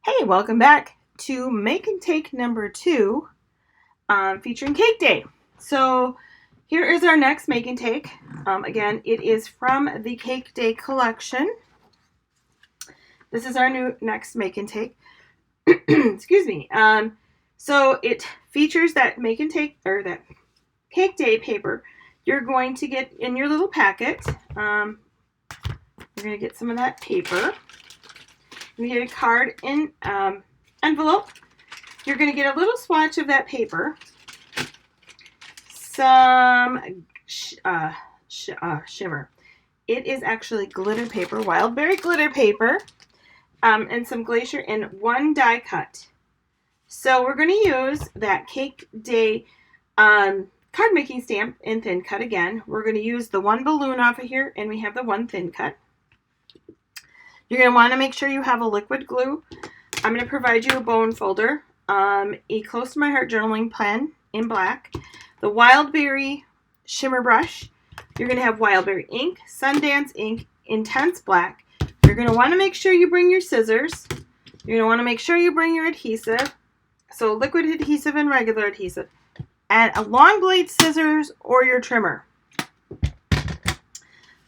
Hey, welcome back to Make and Take number 2, featuring Cake Day. So here is our next Make and Take. Again, it is from the Cake Day collection. This is our new next Make and Take. Excuse me. So it features that Make and Take, or that Cake Day paper you're going to get in your little packet. You're going to get some of that paper. You get a card in envelope. You're going to get a little swatch of that paper, some shimmer. It is actually glitter paper, wild berry glitter paper, and some glacier and one die cut. So we're going to use that Cake Day card making stamp in thin cut again. We're going to use the one balloon off of here, and we have the one thin cut. You're going to want to make sure you have a liquid glue. I'm going to provide you a bone folder, a Close to My Heart journaling pen in black, the Wild Berry shimmer brush. You're going to have Wild Berry ink, Sundance ink, Intense black. You're going to want to make sure you bring your scissors. You're going to want to make sure you bring your adhesive. So liquid adhesive and regular adhesive. And a long blade scissors or your trimmer.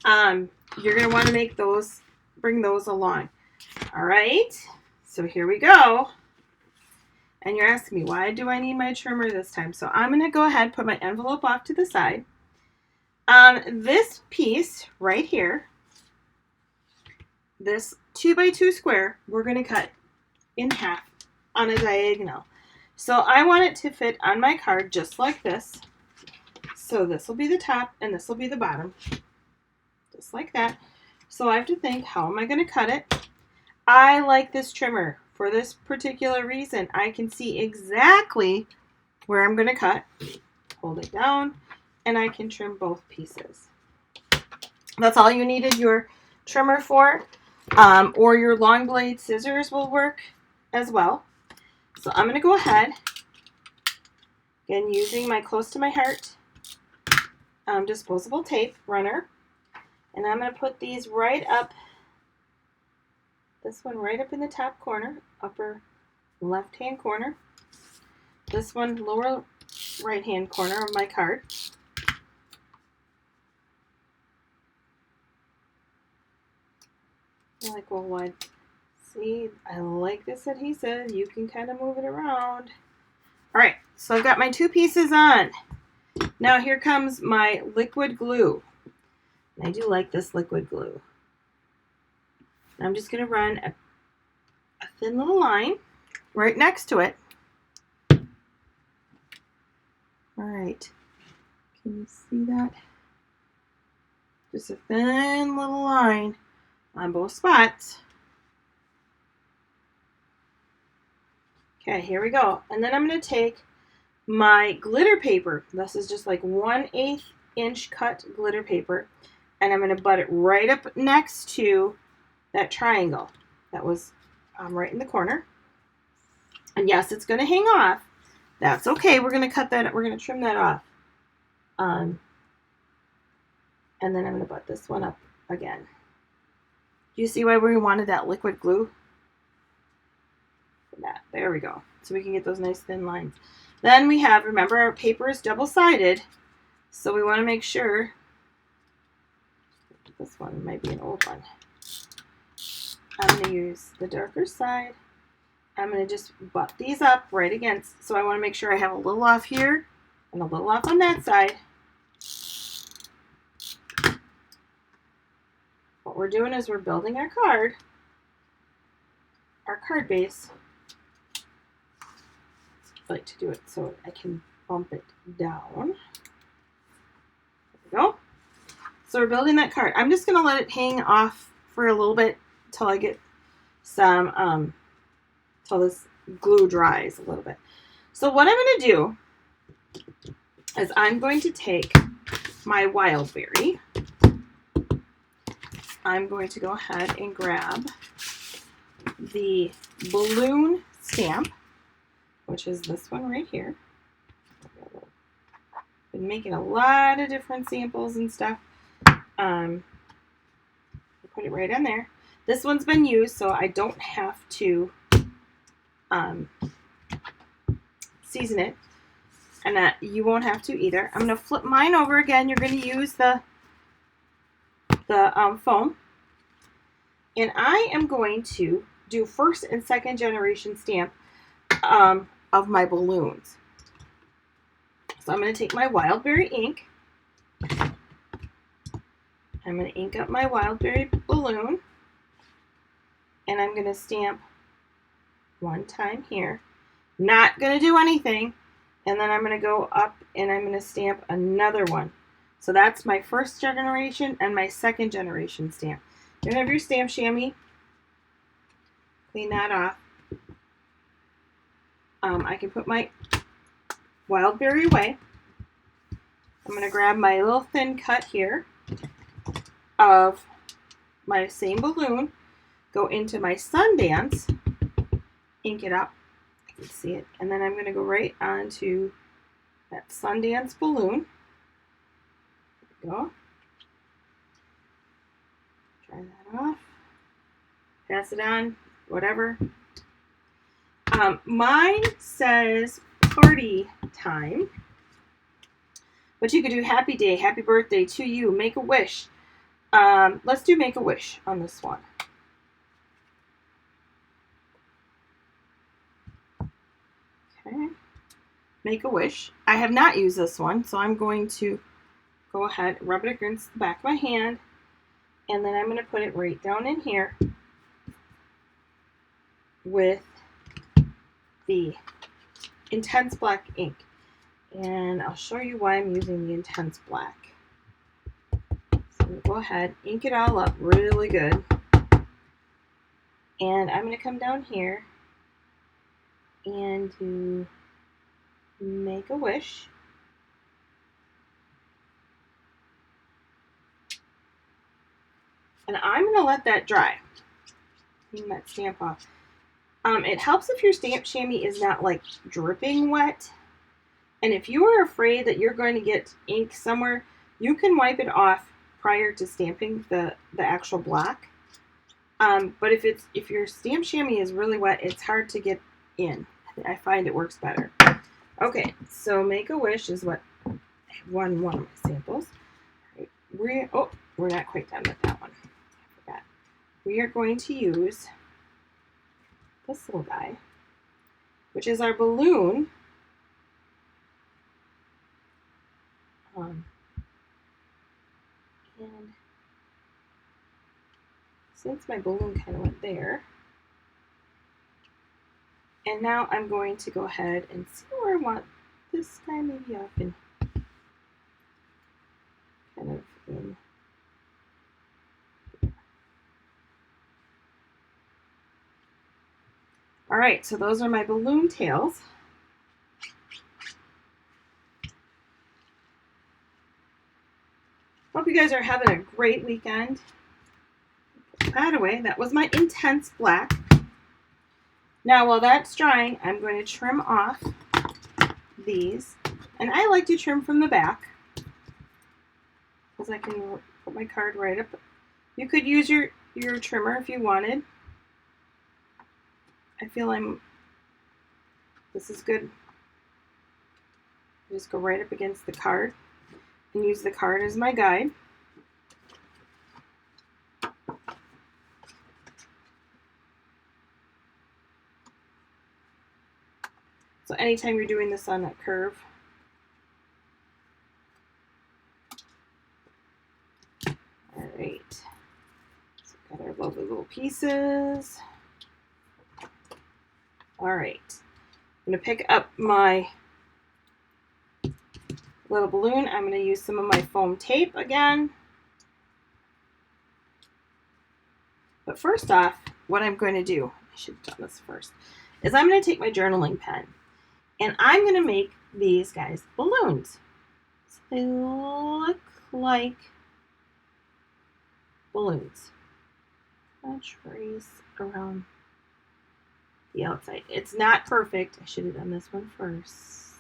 You're going to want to bring those along. All right. So here we go. And you're asking me, why do I need my trimmer this time? So I'm going to go ahead and put my envelope off to the side. This piece right here, this 2x2 square, we're going to cut in half on a diagonal. So I want it to fit on my card just like this. So this will be the top and this will be the bottom. Just like that. So I have to think, how am I going to cut it? I like this trimmer for this particular reason. I can see exactly where I'm going to cut. Hold it down, and I can trim both pieces. That's all you needed your trimmer for, or your long blade scissors will work as well. So I'm going to go ahead, again, using my Close to My Heart disposable tape runner, and I'm going to put these right up. This one right up in the top corner, upper left-hand corner. This one lower right-hand corner of my card. You're like, well, what? See, I like this adhesive. You can kind of move it around. All right, so I've got my two pieces on. Now here comes my liquid glue. I do like this liquid glue. I'm just going to run a thin little line right next to it. All right. Can you see that? Just a thin little line on both spots. Okay, here we go. And then I'm going to take my glitter paper. This is just like 1/8 inch cut glitter paper. And I'm going to butt it right up next to that triangle that was right in the corner. And yes, it's going to hang off. That's okay. We're going to cut that. We're going to trim that off. And then I'm going to butt this one up again. Do you see why we wanted that liquid glue? There we go. So we can get those nice thin lines. Then we have, remember, our paper is double-sided. So we want to make sure. This one might be an old one. I'm going to use the darker side. I'm going to just butt these up right against. So I want to make sure I have a little off here and a little off on that side. What we're doing is we're building our card base. I like to do it so I can bump it down. There we go. So we're building that card. I'm just going to let it hang off for a little bit until I get some, till this glue dries a little bit. So what I'm going to do is I'm going to take my Wild Berry. I'm going to go ahead and grab the balloon stamp, which is this one right here. Been making a lot of different samples and stuff. Put it right on there. This one's been used, so I don't have to season it, and you won't have to either. I'm going to flip mine over again. You're going to use the foam, and I am going to do first and second generation stamp of my balloons. So I'm going to take my Wildberry ink. I'm going to ink up my Wildberry balloon, and I'm going to stamp one time here. Not going to do anything, and then I'm going to go up and I'm going to stamp another one. So that's my first generation and my second generation stamp. You're going to have your stamp chamois. Clean that off. I can put my Wildberry away. I'm going to grab my little thin cut here of my same balloon, go into my Sundance, ink it up, I can see it, and then I'm going to go right onto that Sundance balloon. There we go. Dry that off. Pass it on, whatever. Mine says party time, but you could do happy day, happy birthday to you, make a wish. Let's do make a wish on this one. Okay, make a wish. I have not used this one, so I'm going to go ahead, rub it against the back of my hand, and then I'm going to put it right down in here with the Intense Black ink. And I'll show you why I'm using the Intense Black. So I'm going to go ahead, ink it all up really good. And I'm going to come down here and do make a wish. And I'm going to let that dry. Clean that stamp off. It helps if your stamp chamois is not like dripping wet. And if you are afraid that you're going to get ink somewhere, you can wipe it off prior to stamping the actual black. But if your stamp chamois is really wet, it's hard to get in. I find it works better. Okay, so Make a Wish is what one of my samples. We're not quite done with that one. I forgot. We are going to use this little guy, which is our balloon. And since my balloon kind of went there, and now I'm going to go ahead and see where I want this guy, maybe up and kind of in. All right, so those are my balloon tails. Hope you guys are having a great weekend. Put that away. That was my Intense Black. Now, while that's drying, I'm going to trim off these. And I like to trim from the back because I can put my card right up. You could use your trimmer if you wanted. I feel this is good. Just go right up against the card and use the card as my guide. So anytime you're doing this on that curve, all right. So we've got our lovely little pieces. All right, I'm going to pick up my little balloon. I'm going to use some of my foam tape again. But first off, what I'm going to do, I should have done this first, is I'm going to take my journaling pen and I'm going to make these guys balloons. So they look like balloons. I'll trace around the outside. It's not perfect. I should have done this one first.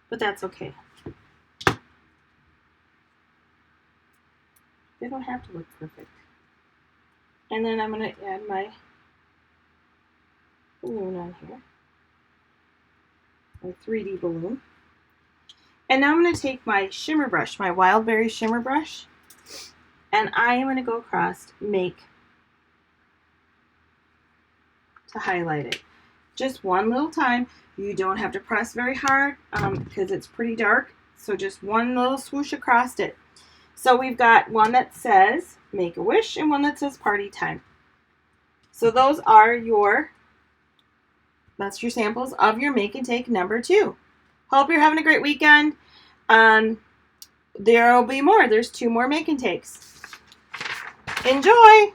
But that's okay. They don't have to look perfect. And then I'm going to add my balloon on here. My 3D balloon. And now I'm going to take my shimmer brush, my Wild Berry shimmer brush, and I am going to go across Make to highlight it. Just one little time. You don't have to press very hard because it's pretty dark. So just one little swoosh across it. So we've got one that says Make a Wish and one that says Party Time. So those are that's your samples of your Make and Take number 2. Hope you're having a great weekend. There will be more. There's 2 more Make and Takes. Enjoy!